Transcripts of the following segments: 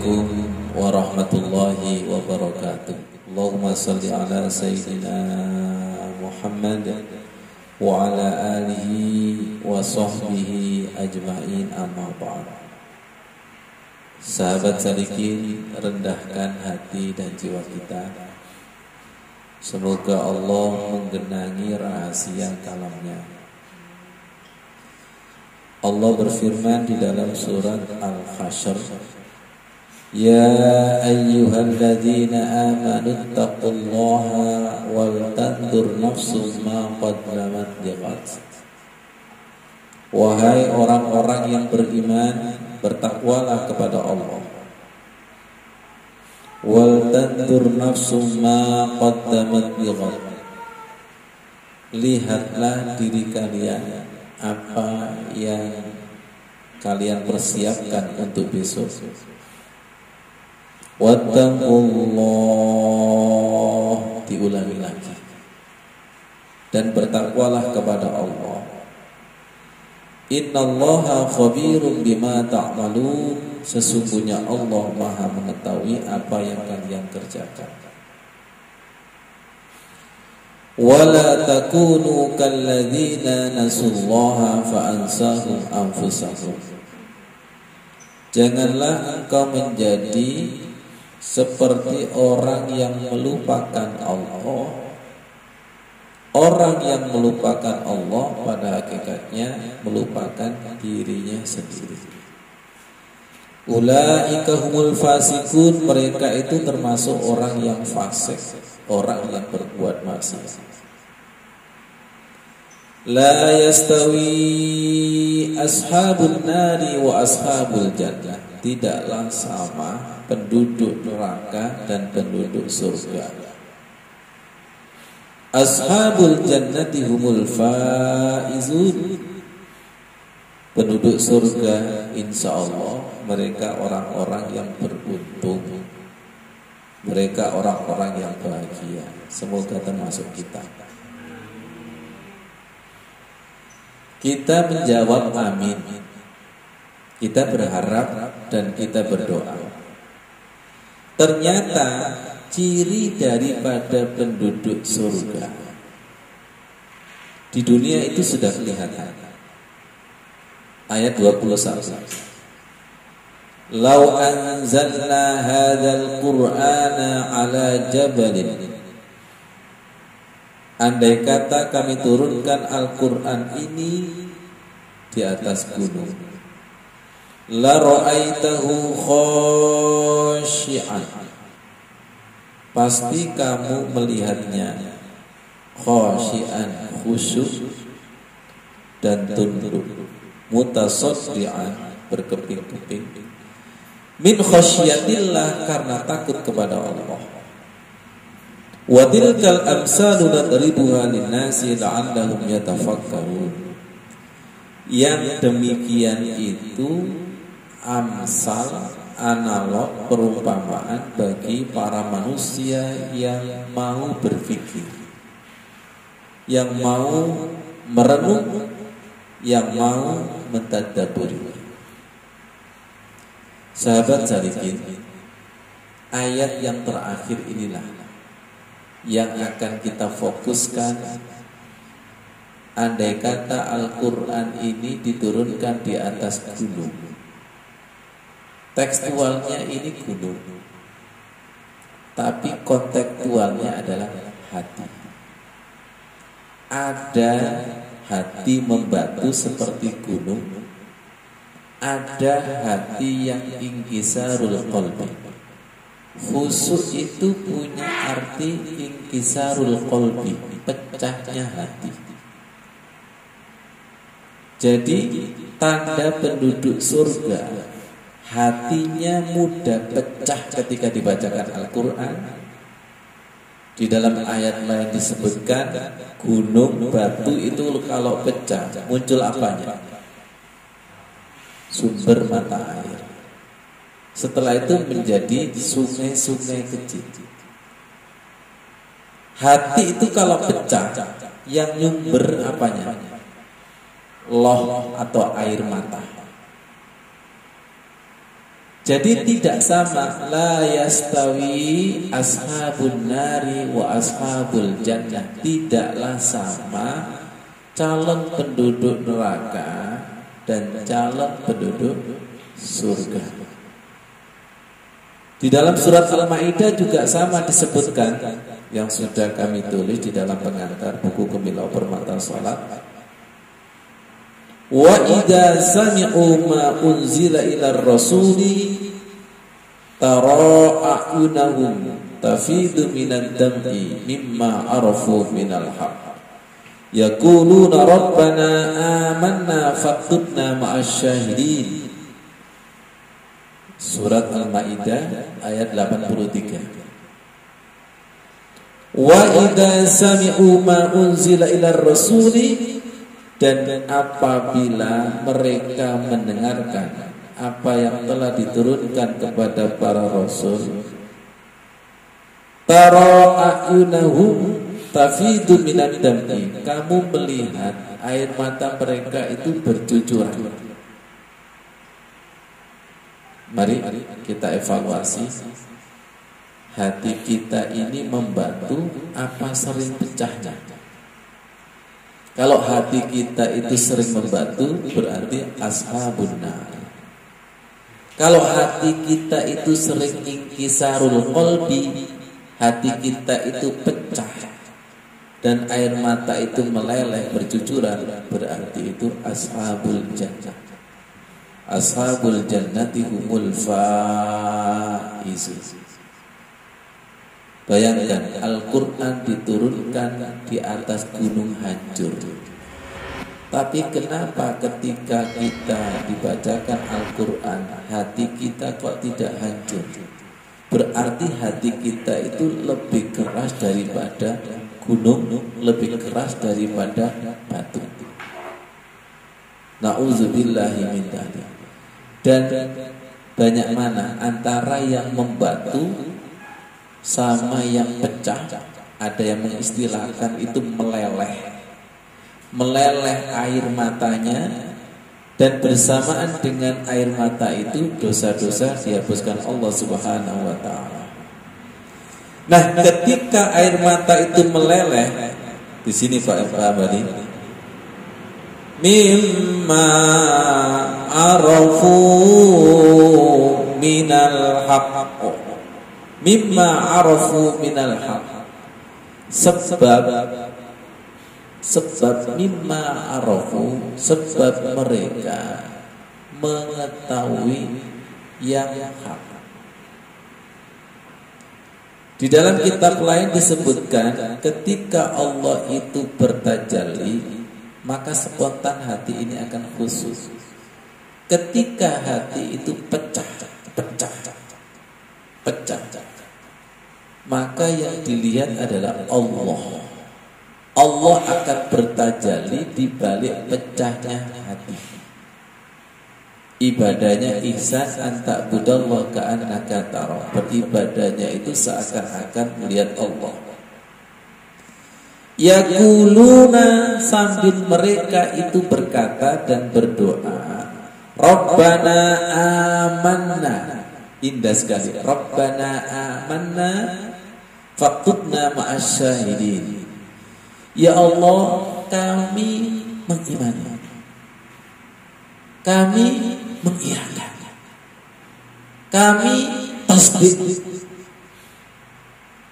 Assalamualaikum warahmatullahi wabarakatuh. Allahumma salli ala Sayyidina Muhammad wa ala alihi wa sahbihi ajma'in, amma ba'd. Sahabat salikin, rendahkan hati dan jiwa kita. Semoga Allah menggenangi rahasia kalamnya. Allah berfirman di dalam surat Al-Hasyr, Ya ayyuhalladzina amanu taqullaha wal tandur nafsum ma qaddamat liqad. Wahai orang-orang yang beriman, bertakwalah kepada Allah. Wal tandur nafsum ma qaddamat liqad. Lihatlah diri kalian apa yang kalian persiapkan untuk besok. Wattaqullah, diulangi lagi, dan bertakwalah kepada Allah. Innallaha khabirum bima ta'malun, sesungguhnya Allah Maha mengetahui apa yang kalian kerjakan. Wala takunu kalladzina nasullaha fa'ansahum anfusahum. Janganlah engkau menjadi seperti orang yang melupakan Allah. Orang yang melupakan Allah pada hakikatnya melupakan dirinya sendiri. Ulaika humul fasikun, mereka itu termasuk orang yang fasik, orang yang berbuat maksiat. La yastawi ashabun nari wa ashabul jannah. Tidaklah sama penduduk neraka dan penduduk surga. Ashabul jannati humul faizun. Penduduk surga insya Allah mereka orang-orang yang beruntung. Mereka orang-orang yang bahagia. Semoga termasuk kita. Kita menjawab amin. Kita berharap dan kita berdoa. Ternyata ciri daripada penduduk surga di dunia itu sudah kelihatan. Ayat 21. Lau anzalna hadzal qur'ana ala jabalin. Andai kata kami turunkan Al-Quran ini di atas gunung, la ra'aitahu khashi'an, pasti kamu melihatnya khashi'an, khusyuk dan tunduk, mutasaddian, berkeping-keping, min khasyiatillah, karena takut kepada Allah. Wa tilkal amsalu nadribuha linnasi la'allahum yatafakkarun. Yang demikian itu amsal, analog, perumpamaan bagi para manusia yang mau berpikir, yang mau merenung, yang mau mentadabburi. Sahabat salikin, ayat yang terakhir inilah yang akan kita fokuskan. Andai kata Al-Quran ini diturunkan di atas gunung, tekstualnya ini gunung, tapi kontekstualnya adalah hati. Ada hati membatu seperti gunung, ada hati yang ingkisarul qalbi. Khusyuk itu punya arti ingkisarul qalbi, pecahnya hati. Jadi tanda penduduk surga, hatinya mudah pecah ketika dibacakan Al-Quran. Di dalam ayat lain disebutkan gunung batu itu kalau pecah muncul apanya? Sumber mata air. Setelah itu menjadi sungai-sungai kecil. Hati itu kalau pecah, yang nyumber apanya? Loh atau air mata. Jadi tidak sama, la yastawi ashabun nari wa ashabul jannah. Tidaklah sama calon penduduk neraka dan calon penduduk surga. Di dalam surat Al-Maidah juga sama disebutkan, yang sudah kami tulis di dalam pengantar buku Kemilau Permata Salat. Wa idza sami'u ma unzila ila rasuli tara a'yunahum tafidu minad dam'i mimma arafu minal haqq yaquluna rabbana amanna faktubna ma'asy syahidin. Surat Al-Maidah ayat 83. Wa idza sami'u ma unzila ila rasuli, dan apabila mereka mendengarkan apa yang telah diturunkan kepada para rasul, tara a'yunahum tafidu minad dam'i, kamu melihat air mata mereka itu bercucuran. Mari kita evaluasi, hati kita ini membantu apa sering pecahnya? Kalau hati kita itu sering membantu, berarti ashabun nar. Kalau hati kita itu sering inkisarul qalbi, hati kita itu pecah dan air mata itu meleleh bercucuran, berarti itu ashabul jannah. Ashabul jannati humul faizun. Bayangkan, Al-Quran diturunkan di atas gunung hancur. Tapi kenapa ketika kita dibacakan Al-Quran, hati kita kok tidak hancur? Berarti hati kita itu lebih keras daripada gunung, lebih keras daripada batu. Na'udzubillahi min dzalik. Dan banyak mana antara yang membatu sama yang pecah. Ada yang mengistilahkan itu meleleh air matanya, dan bersamaan dengan air mata itu dosa-dosa dihapuskan Allah Subhanahu wa taala. Nah, ketika air mata itu meleleh, di sini Pak Abadi, mimma arafu minal haqq, mimma arafu minal haq, sebab mimma arafu, sebab mereka mengetahui yang hak. Di dalam kitab lain disebutkan, ketika Allah itu bertajalli, maka spontan hati ini akan khusus. Ketika hati itu pecah, maka yang dilihat adalah Allah. Allah akan bertajalli di balik pecahnya hati. Ibadahnya ihsan anta budallah ka'annaka tara. Beribadahnya itu seakan-akan melihat Allah. Yaquluna, sambil mereka itu berkata dan berdoa, Rabbana amanna. Indah sekali. Rabbana amanna faktubna ma'asy syahidin. Ya Allah, kami mengimani, kami mengiyakan, kami tasbih.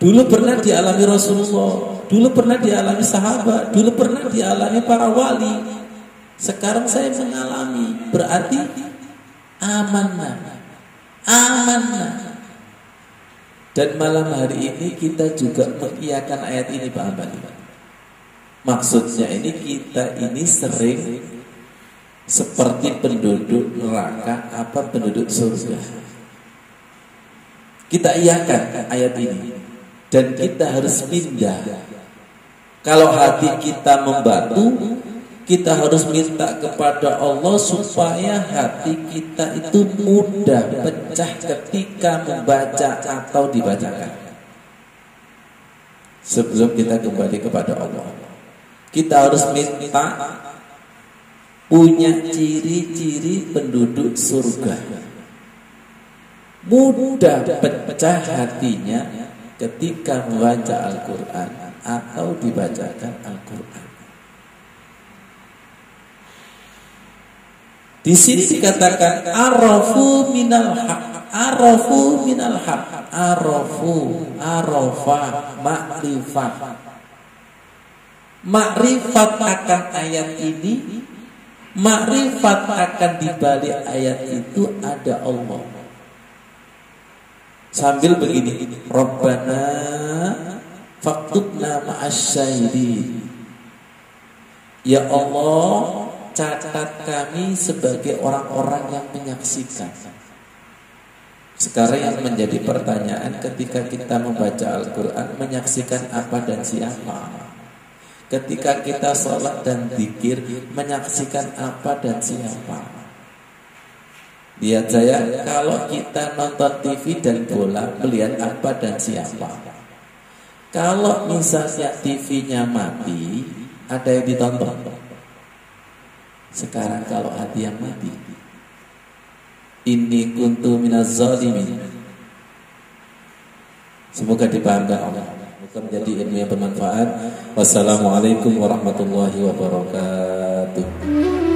Dulu pernah dialami Rasulullah, dulu pernah dialami sahabat, dulu pernah dialami para wali. Sekarang saya mengalami, berarti amanah. Dan malam hari ini kita juga mengiyakan ayat ini, Pak Abadi. Maksudnya ini kita ini sering seperti penduduk neraka apa penduduk surga. Kita iyakan ayat ini dan kita harus pindah. Kalau hati kita membatu, kita harus minta kepada Allah supaya hati kita itu mudah pecah ketika membaca atau dibacakan. Sebelum kita kembali kepada Allah, kita harus minta punya ciri-ciri penduduk surga. mudah pecah hatinya ketika membaca Al-Quran atau dibacakan Al-Quran. Di sini dikatakan arafu minal haq, arafu minal haq, arafu, arafa, makrifat. Makrifat akan ayat ini, makrifat akan dibalik ayat itu ada Allah. Sambil begini, Rabbana faktubna ma'asyairin. Ya Allah, catat kami sebagai orang-orang yang menyaksikan. Sekarang yang menjadi pertanyaan ketika kita membaca Al-Quran, menyaksikan apa dan siapa? Ketika kita sholat dan zikir, menyaksikan apa dan siapa? Lihat saya, kalau kita nonton TV dan bola, melihat apa dan siapa? Kalau misalnya TV-nya mati, ada yang ditonton. Sekarang kalau hati yang mati, inni kuntu minaz zalimin. Semoga dipahamkan Allah. Semoga menjadi ilmu yang bermanfaat. Wassalamualaikum warahmatullahi wabarakatuh.